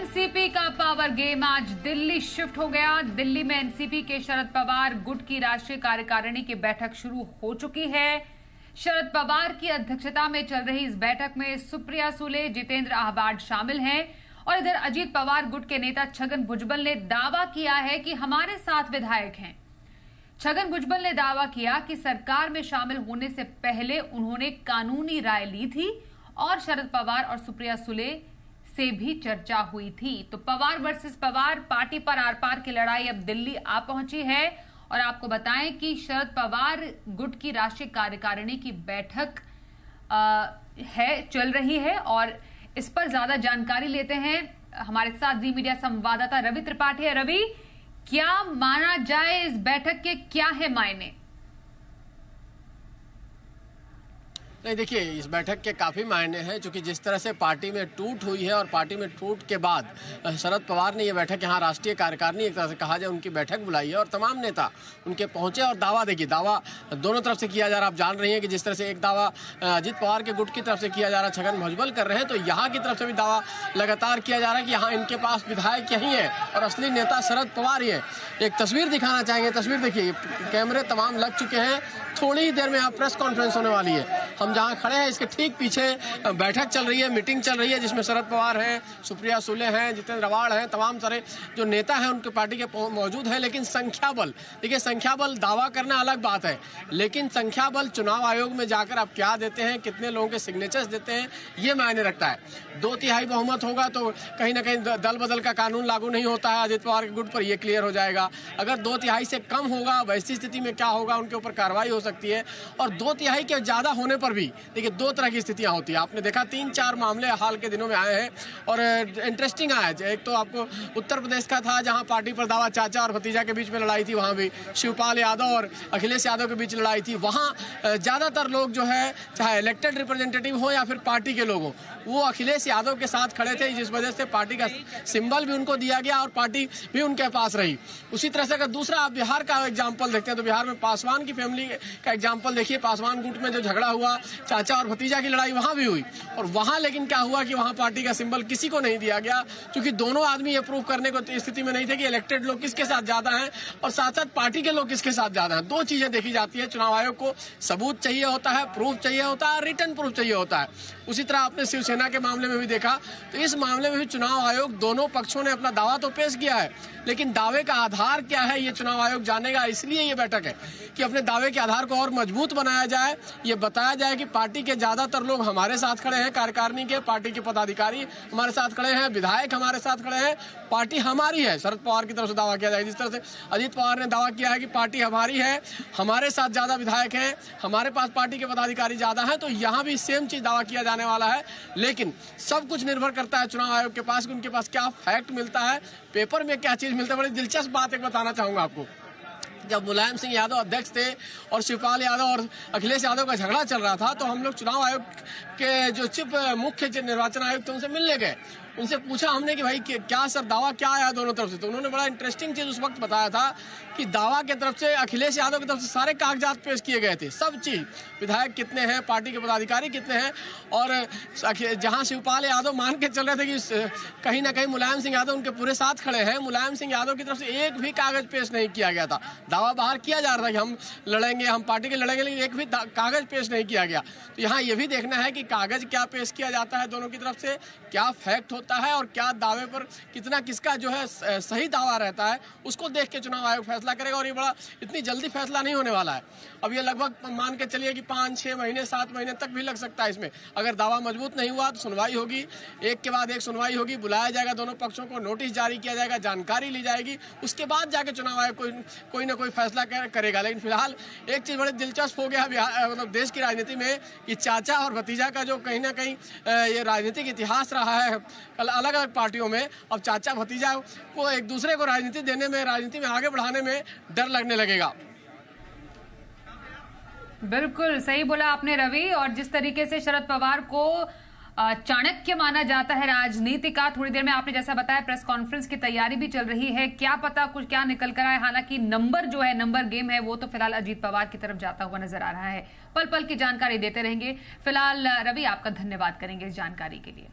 NCP का power game आज Delhi shift हो गया। दिल्ली में एनसीपी के शरद पवार गुट की राष्ट्रीय कार्यकारिणी की बैठक शुरू हो चुकी है। शरद पवार की अध्यक्षता में चल रही इस बैठक में सुप्रिया सुले, जितेंद्र आहबाड शामिल हैं और इधर अजीत पवार गुट के नेता छगन भुजबल ने दावा किया है कि हमारे साथ विधायक हैं। छगन भुजबल ने दावा किया कि सरकार में शामिल होने से पहले उन्होंने कानूनी राय ली थी और शरद पवार और सुप्रिया सुले से भी चर्चा हुई थी। तो पवार वर्सेस पवार, पार्टी पर आर पार की लड़ाई अब दिल्ली आ पहुंची है। और आपको बताएं कि शरद पवार गुट की राष्ट्रीय कार्यकारिणी की बैठक चल रही है और इस पर ज्यादा जानकारी लेते हैं। हमारे साथ जी मीडिया संवाददाता रवि त्रिपाठी है। रवि, क्या माना जाए, इस बैठक के क्या है मायने? नहीं, देखिए, इस बैठक के काफ़ी मायने हैं, क्योंकि जिस तरह से पार्टी में टूट हुई है और पार्टी में टूट के बाद शरद पवार ने ये बैठक यहाँ राष्ट्रीय कार्यकारिणी एक तरह से कहा जाए उनकी बैठक बुलाई है और तमाम नेता उनके पहुंचे और दावा, देखिए, दावा दोनों तरफ से किया जा रहा है। आप जान रही हैं कि जिस तरह से एक दावा अजीत पवार के गुट की तरफ से किया जा रहा है, छगन भुजबल कर रहे हैं, तो यहाँ की तरफ से भी दावा लगातार किया जा रहा है कि यहाँ इनके पास विधायक यही है और असली नेता शरद पवार ही है। एक तस्वीर दिखाना चाहेंगे। तस्वीर देखिए, कैमरे तमाम लग चुके हैं। थोड़ी ही देर में यहाँ प्रेस कॉन्फ्रेंस होने वाली है। हम जहाँ खड़े हैं इसके ठीक पीछे बैठक चल रही है, मीटिंग चल रही है, जिसमें शरद पवार हैं, सुप्रिया सुले हैं, जितेंद्र आव्हाड हैं, तमाम सारे जो नेता हैं उनके पार्टी के मौजूद हैं। लेकिन संख्या बल, देखिए, संख्या बल दावा करना अलग बात है, लेकिन संख्या बल चुनाव आयोग में जाकर आप क्या देते हैं, कितने लोगों के सिग्नेचर्स देते हैं, ये मायने रखता है। 2/3 बहुमत होगा तो कहीं ना कहीं दल बदल का कानून लागू नहीं होता है अजीत पवार के गुट पर, यह क्लियर हो जाएगा। अगर 2/3 से कम होगा, वैसी स्थिति में क्या होगा, उनके ऊपर कार्रवाई हो सकती है। और 2/3 के ज्यादा होने पर भी देखिए दो तरह की स्थितियां होती है। आपने देखा 3-4 मामले हाल के दिनों में आए हैं और इंटरेस्टिंग आया है। एक तो आपको उत्तर प्रदेश का था, जहां पार्टी पर दावा चाचा और भतीजा के बीच में लड़ाई थी, वहां भी शिवपाल यादव और अखिलेश यादव के बीच लड़ाई थी। वहां ज्यादातर लोग जो है, चाहे इलेक्टेड रिप्रेजेंटेटिव हो या फिर पार्टी के लोग हो, वो अखिलेश यादव के साथ खड़े थे, जिस वजह से पार्टी का सिंबल भी उनको दिया गया और पार्टी भी उनके पास रही। उसी तरह से अगर दूसरा आप बिहार का एग्जाम्पल देखते हैं तो बिहार में पासवान की फैमिली का एग्जाम्पल देखिए। पासवान गुट में जो झगड़ा हुआ, चाचा और भतीजा की लड़ाई वहां भी हुई और वहां लेकिन क्या हुआ कि वहां पार्टी का सिंबल किसी को नहीं दिया गया, क्योंकि दोनों आदमी ये प्रूव करने को स्थिति में नहीं थे कि इलेक्टेड लोग किसके साथ ज्यादा हैं और साथ साथ पार्टी के लोग किसके साथ ज्यादा हैं। दो चीजें देखी जाती है। चुनाव आयोग को सबूत चाहिए होता है, प्रूफ चाहिए होता है, रिटर्न प्रूफ चाहिए होता है। उसी तरह आपने शिवसेना के मामले में भी देखा, तो इस मामले में भी चुनाव आयोग, दोनों पक्षों ने अपना दावा तो पेश किया है, लेकिन दावे का आधार क्या है ये चुनाव आयोग जानेगा। इसलिए ये बैठक है कि अपने दावे के आधार को और मजबूत बनाया जाए, ये बताया जाए कि पार्टी के ज्यादातर लोग हमारे साथ खड़े हैं, कार्यकारिणी के, पार्टी के पदाधिकारी हमारे साथ खड़े हैं, विधायक हमारे साथ खड़े हैं, पार्टी हमारी है। शरद पवार की तरफ से दावा किया जाए, जिस तरह से अजीत पवार ने दावा किया है कि पार्टी हमारी है, हमारे साथ ज्यादा विधायक हैं, हमारे पास पार्टी के पदाधिकारी ज्यादा हैं, तो यहाँ भी सेम चीज दावा किया जाने वाला है। लेकिन सब कुछ निर्भर करता है चुनाव आयोग के पास कि उनके पास क्या फैक्ट मिलता है, पेपर में क्या चीज मिलता है। बड़ी दिलचस्प बात एक बताना चाहूंगा आपको। जब मुलायम सिंह यादव अध्यक्ष थे और शिवपाल यादव और अखिलेश यादव का झगड़ा चल रहा था, तो हम लोग चुनाव आयोग के जो मुख्य निर्वाचन आयुक्त थे उनसे मिलने गए। उनसे पूछा हमने कि भाई क्या सर दावा क्या आया दोनों तरफ से, तो उन्होंने बड़ा इंटरेस्टिंग चीज उस वक्त बताया था कि दावा की तरफ से, अखिलेश यादव की तरफ से सारे कागजात पेश किए गए थे, सब चीज, विधायक कितने हैं, पार्टी के पदाधिकारी कितने हैं, और जहां शिवपाल यादव मान के चल रहे थे कि कहीं ना कहीं मुलायम सिंह यादव उनके पूरे साथ खड़े हैं, मुलायम सिंह यादव की तरफ से एक भी कागज पेश नहीं किया गया था। दावा बाहर किया जा रहा था कि हम लड़ेंगे, हम पार्टी के लड़ेंगे, लेकिन एक भी कागज पेश नहीं किया गया। तो यहाँ ये भी देखना है कि कागज क्या पेश किया जाता है दोनों की तरफ से, क्या फैक्ट होता है और क्या दावे पर कितना किसका जो है सही दावा रहता है, उसको देख के चुनाव आयोग फैसला करेगा। और ये बड़ा इतनी जल्दी फैसला नहीं होने वाला है। अब ये लगभग मान के चलिए कि 5-6 महीने 7 महीने तक भी लग सकता है इसमें। अगर दावा मजबूत नहीं हुआ तो सुनवाई होगी, एक के बाद एक सुनवाई होगी, बुलाया जाएगा दोनों पक्षों को, नोटिस जारी किया जाएगा, जानकारी ली जाएगी, उसके बाद जाके चुनाव आयोग कोई ना कोई फैसला करेगा। लेकिन फिलहाल एक चीज बड़ी दिलचस्प हो गया मतलब देश की राजनीति में कि चाचा और भतीजा का जो कहीं ना कहीं ये राजनीतिक इतिहास रहा है अलग अलग पार्टियों में, अब चाचा भतीजा को एक दूसरे को राजनीति देने में, राजनीति में आगे बढ़ाने में डर लगने लगेगा। बिल्कुल सही बोला आपने रवि। और जिस तरीके से शरद पवार को चाणक्य माना जाता है राजनीति का, थोड़ी देर में आपने जैसा बताया प्रेस कॉन्फ्रेंस की तैयारी भी चल रही है, क्या पता कुछ क्या निकल कर आए। हालांकि नंबर जो है, नंबर गेम है, वो तो फिलहाल अजीत पवार की तरफ जाता हुआ नजर आ रहा है। पल पल की जानकारी देते रहेंगे। फिलहाल रवि, आपका धन्यवाद करेंगे इस जानकारी के लिए।